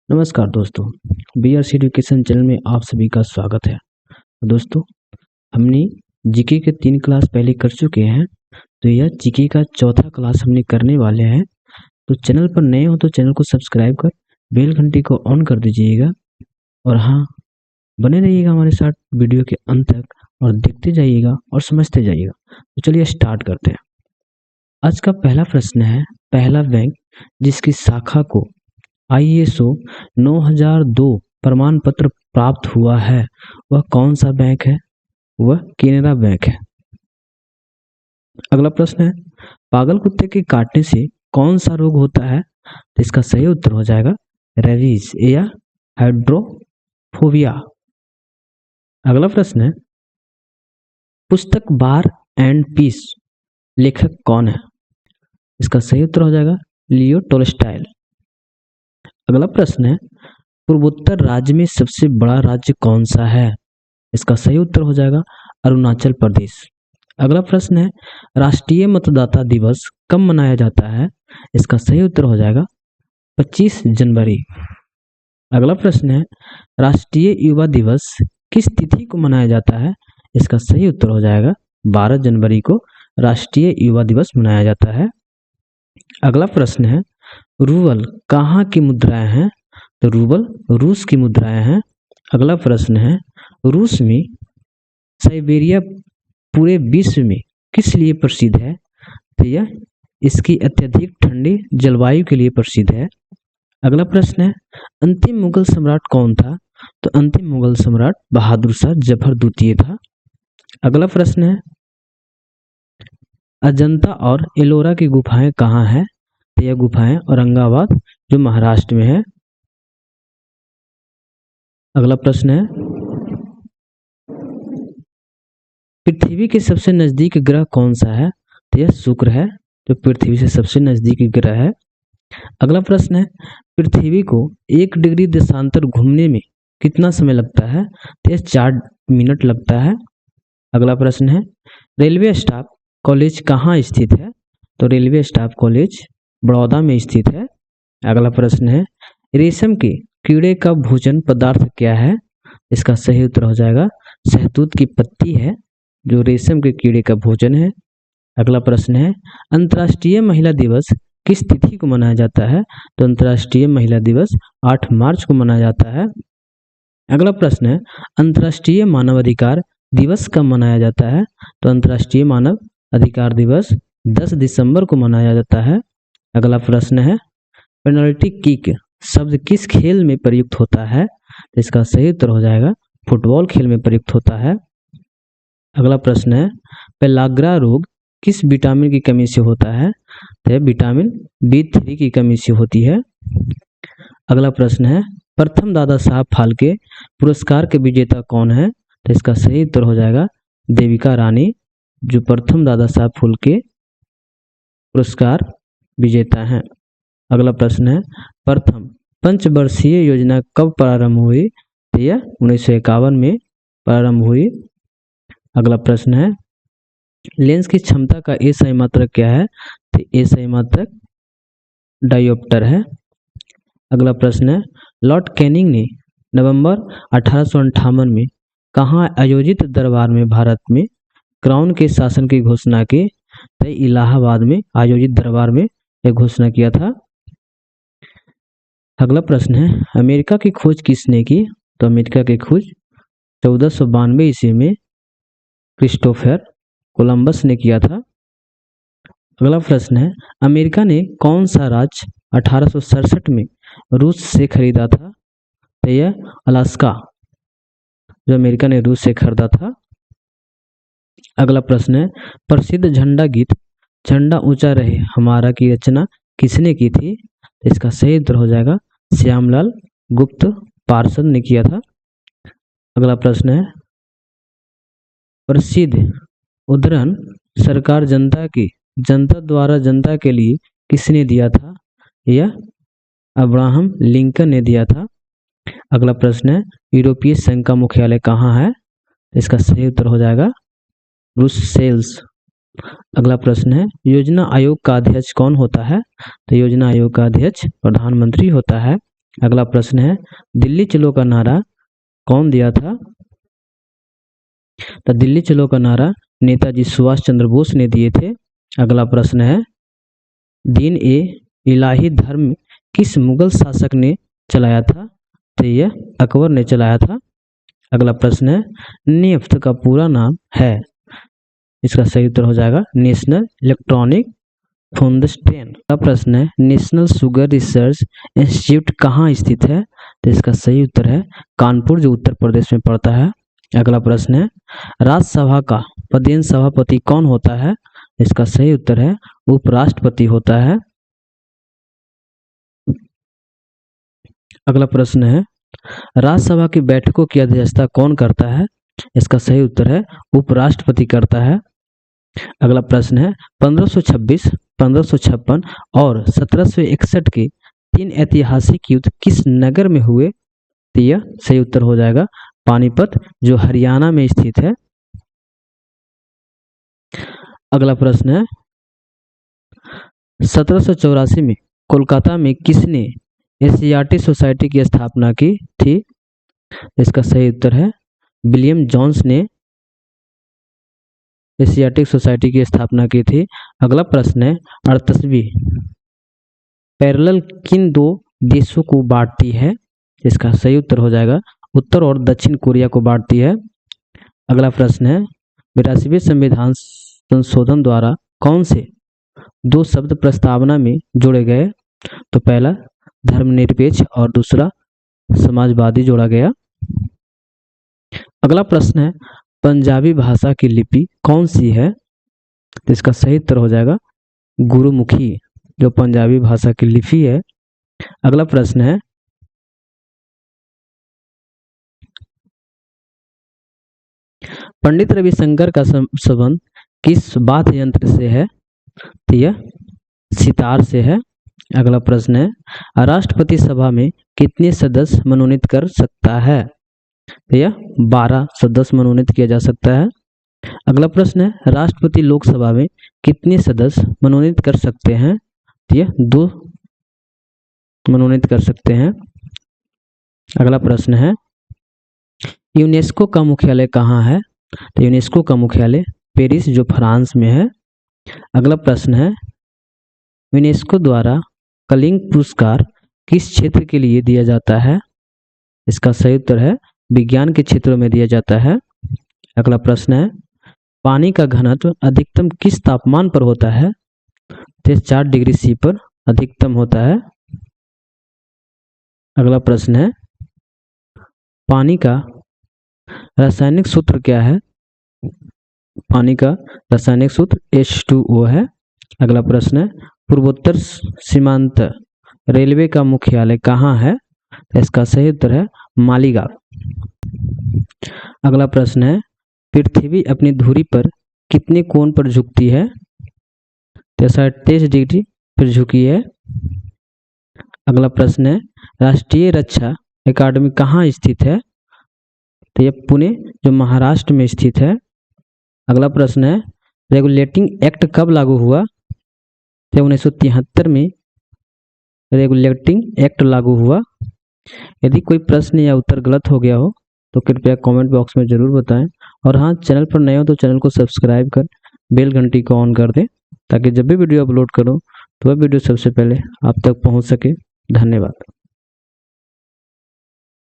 नमस्कार दोस्तों, BRC education channel में आप सभी का स्वागत है। दोस्तों, हमने जीके के 3 क्लास पहले कर चुके हैं, तो यह जीके का चौथा क्लास हमने करने वाले हैं। तो चैनल पर नए हो तो चैनल को सब्सक्राइब कर बेल घंटी को ऑन कर दीजिएगा और हाँ, बने रहिएगा हमारे साथ वीडियो के अंत तक और देखते जाइएगा और समझते जाइएगा। तो चलिए स्टार्ट करते हैं। आज का पहला प्रश्न है, पहला बैंक जिसकी शाखा को ISO 9002 प्रमाण पत्र प्राप्त हुआ है वह कौन सा बैंक है? वह केनरा बैंक है। अगला प्रश्न है, पागल कुत्ते के काटने से कौन सा रोग होता है? तो इसका सही उत्तर हो जाएगा रेबीज या हाइड्रोफोबिया। अगला प्रश्न है, पुस्तक बार एंड पीस लेखक कौन है? इसका सही उत्तर हो जाएगा लियो टोल्स्टॉय। अगला प्रश्न है, पूर्वोत्तर राज्य में सबसे बड़ा राज्य कौन सा है? इसका सही उत्तर हो जाएगा अरुणाचल प्रदेश। अगला प्रश्न है, राष्ट्रीय मतदाता दिवस कब मनाया जाता है? इसका सही उत्तर हो जाएगा 25 जनवरी। अगला प्रश्न है, राष्ट्रीय युवा दिवस किस तिथि को मनाया जाता है? इसका सही उत्तर हो जाएगा 12 जनवरी को राष्ट्रीय युवा दिवस मनाया जाता है। अगला प्रश्न है, रूबल कहाँ की मुद्राएं हैं? तो रूबल रूस की मुद्राएं हैं। अगला प्रश्न है, रूस में साइबेरिया पूरे विश्व में किस लिए प्रसिद्ध है? तो यह इसकी अत्यधिक ठंडी जलवायु के लिए प्रसिद्ध है। अगला प्रश्न है, अंतिम मुगल सम्राट कौन था? तो अंतिम मुगल सम्राट बहादुर शाह जफर द्वितीय था। अगला प्रश्न है, अजंता और एलोरा की गुफाएं कहाँ हैं? तो यह गुफाएं औरंगाबाद जो महाराष्ट्र में है। अगला प्रश्न है, पृथ्वी के सबसे नजदीक ग्रह कौन सा है? तो यह शुक्र है जो पृथ्वी से सबसे नजदीकी ग्रह है। अगला प्रश्न है, पृथ्वी को 1 डिग्री देशांतर घूमने में कितना समय लगता है? तो यह 4 मिनट लगता है। अगला प्रश्न है, रेलवे स्टाफ कॉलेज कहाँ स्थित है? तो रेलवे स्टाफ कॉलेज बड़ौदा में स्थित है। अगला प्रश्न है, रेशम के कीड़े का भोजन पदार्थ क्या है? इसका सही उत्तर हो जाएगा शहतूत की पत्ती है जो रेशम के कीड़े का भोजन है। अगला प्रश्न है, अंतर्राष्ट्रीय महिला दिवस किस तिथि को मनाया जाता है? तो अंतर्राष्ट्रीय महिला दिवस 8 मार्च को मनाया जाता है। अगला प्रश्न है, अंतर्राष्ट्रीय मानव अधिकार दिवस कब मनाया जाता है? तो अंतर्राष्ट्रीय मानव अधिकार दिवस 10 दिसंबर को मनाया जाता है। अगला प्रश्न है, पेनल्टी किक शब्द किस खेल में प्रयुक्त होता है? तो इसका सही उत्तर हो जाएगा फुटबॉल खेल में प्रयुक्त होता है। अगला प्रश्न है, पेलाग्रा रोग किस विटामिन की कमी से होता है? तो यह विटामिन B3 की कमी से होती है। अगला प्रश्न है, प्रथम दादा साहब फाल्के पुरस्कार के विजेता कौन है? तो इसका सही उत्तर हो जाएगा देविका रानी जो प्रथम दादा साहब फाल्के पुरस्कार विजेता हैं। अगला प्रश्न है, प्रथम पंचवर्षीय योजना कब प्रारंभ हुई? तो यह 1951 में प्रारंभ हुई। अगला प्रश्न है, लेंस की क्षमता का एसआई मात्रक क्या है? तो एसआई मात्रक डायोप्टर है। अगला प्रश्न है, लॉर्ड कैनिंग ने नवंबर 1858 में कहाँ आयोजित दरबार में भारत में क्राउन के शासन की घोषणा की? तो इलाहाबाद में आयोजित दरबार में यह घोषणा किया था। अगला प्रश्न है, अमेरिका की खोज किसने की? तो अमेरिका की खोज 1492 ईस्वी में क्रिस्टोफर कोलंबस ने किया था। अगला प्रश्न है, अमेरिका ने कौन सा राज्य 1867 में रूस से खरीदा था? तो यह अलास्का जो अमेरिका ने रूस से खरीदा था। अगला प्रश्न है, प्रसिद्ध झंडा गीत झंडा ऊंचा रहे हमारा की रचना किसने की थी? इसका सही उत्तर हो जाएगा श्यामलाल गुप्त पार्षद ने किया था। अगला प्रश्न है, प्रसिद्ध उद्धरण सरकार जनता द्वारा जनता के लिए किसने दिया था? यह अब्राहम लिंकन ने दिया था। अगला प्रश्न है, यूरोपीय संघ का मुख्यालय कहाँ है? इसका सही उत्तर हो जाएगा ब्रुसेल्स। अगला प्रश्न है, योजना आयोग का अध्यक्ष कौन होता है? तो योजना आयोग का अध्यक्ष प्रधानमंत्री होता है। अगला प्रश्न है दिल्ली चलो का नारा कौन दिया था? तो दिल्ली चलो का नारा नेताजी सुभाष चंद्र बोस ने दिए थे। अगला प्रश्न है दीन ए इलाही धर्म किस मुगल शासक ने चलाया था? तो यह अकबर ने चलाया था। अगला प्रश्न है नेफ्ट का पूरा नाम है? इसका सही उत्तर हो जाएगा नेशनल इलेक्ट्रॉनिक फाउंडेशन। अगला प्रश्न है नेशनल शुगर रिसर्च इंस्टीट्यूट कहाँ स्थित है? तो इसका सही उत्तर है कानपुर, जो उत्तर प्रदेश में पड़ता है। अगला प्रश्न है राज्यसभा का पदेन सभापति कौन होता है? इसका सही उत्तर है उपराष्ट्रपति होता है। अगला प्रश्न है राज्यसभा की बैठकों की अध्यक्षता कौन करता है? इसका सही उत्तर है उपराष्ट्रपति करता है। अगला प्रश्न है 1526, 1556 और 1761 के 3 ऐतिहासिक युद्ध किस नगर में हुए? तो यह सही उत्तर हो जाएगा पानीपत, जो हरियाणा में स्थित है। अगला प्रश्न है 1784 में कोलकाता में किसने एशियाटिक सोसाइटी की स्थापना की थी? इसका सही उत्तर है विलियम जोन्स ने एशियाटिक सोसाइटी की स्थापना की थी। अगला प्रश्न है 38वीं पैरेलल किन 2 देशों को बांटती है? इसका सही उत्तर हो जाएगा उत्तर और दक्षिण कोरिया को बांटती है। अगला प्रश्न है 82वें संविधान संशोधन द्वारा कौन से 2 शब्द प्रस्तावना में जोड़े गए? तो पहला धर्मनिरपेक्ष और दूसरा समाजवादी जोड़ा गया। अगला प्रश्न है पंजाबी भाषा की लिपि कौन सी है? तो इसका सही उत्तर हो जाएगा गुरुमुखी, जो पंजाबी भाषा की लिपि है। अगला प्रश्न है पंडित रविशंकर का संबंध किस वाद्य यंत्र से है? तो यह सितार से है। अगला प्रश्न है राष्ट्रपति सभा में कितने सदस्य मनोनीत कर सकता है? तो यह 12 सदस्य मनोनीत किया जा सकता है। अगला प्रश्न है राष्ट्रपति लोकसभा में कितने सदस्य मनोनीत कर सकते हैं? तो यह 2 मनोनीत कर सकते हैं। अगला प्रश्न है यूनेस्को का मुख्यालय कहाँ है? तो यूनेस्को का मुख्यालय पेरिस, जो फ्रांस में है। अगला प्रश्न है यूनेस्को द्वारा कलिंग पुरस्कार किस क्षेत्र के लिए दिया जाता है? इसका सही उत्तर है विज्ञान के क्षेत्रों में दिया जाता है। अगला प्रश्न है पानी का घनत्व अधिकतम किस तापमान पर होता है? तो 4 डिग्री सी पर अधिकतम होता है। अगला प्रश्न है पानी का रासायनिक सूत्र क्या है? पानी का रासायनिक सूत्र H2O है। अगला प्रश्न है पूर्वोत्तर सीमांत रेलवे का मुख्यालय कहाँ है? इसका सही उत्तर है मालीगांव। अगला प्रश्न है पृथ्वी अपनी धुरी पर कितने कोण पर झुकती है? 33 डिग्री पर झुकी है। अगला प्रश्न है राष्ट्रीय रक्षा अकादमी कहाँ स्थित है? तो यह पुणे, जो महाराष्ट्र में स्थित है। अगला प्रश्न है रेगुलेटिंग एक्ट कब लागू हुआ? तो 1973 में रेगुलेटिंग एक्ट लागू हुआ। यदि कोई प्रश्न या उत्तर गलत हो गया हो तो कृपया कमेंट बॉक्स में ज़रूर बताएं। और हाँ, चैनल पर नए हो तो चैनल को सब्सक्राइब कर बेल घंटी को ऑन कर दें, ताकि जब भी वीडियो अपलोड करूं तो वह वीडियो सबसे पहले आप तक पहुंच सके। धन्यवाद।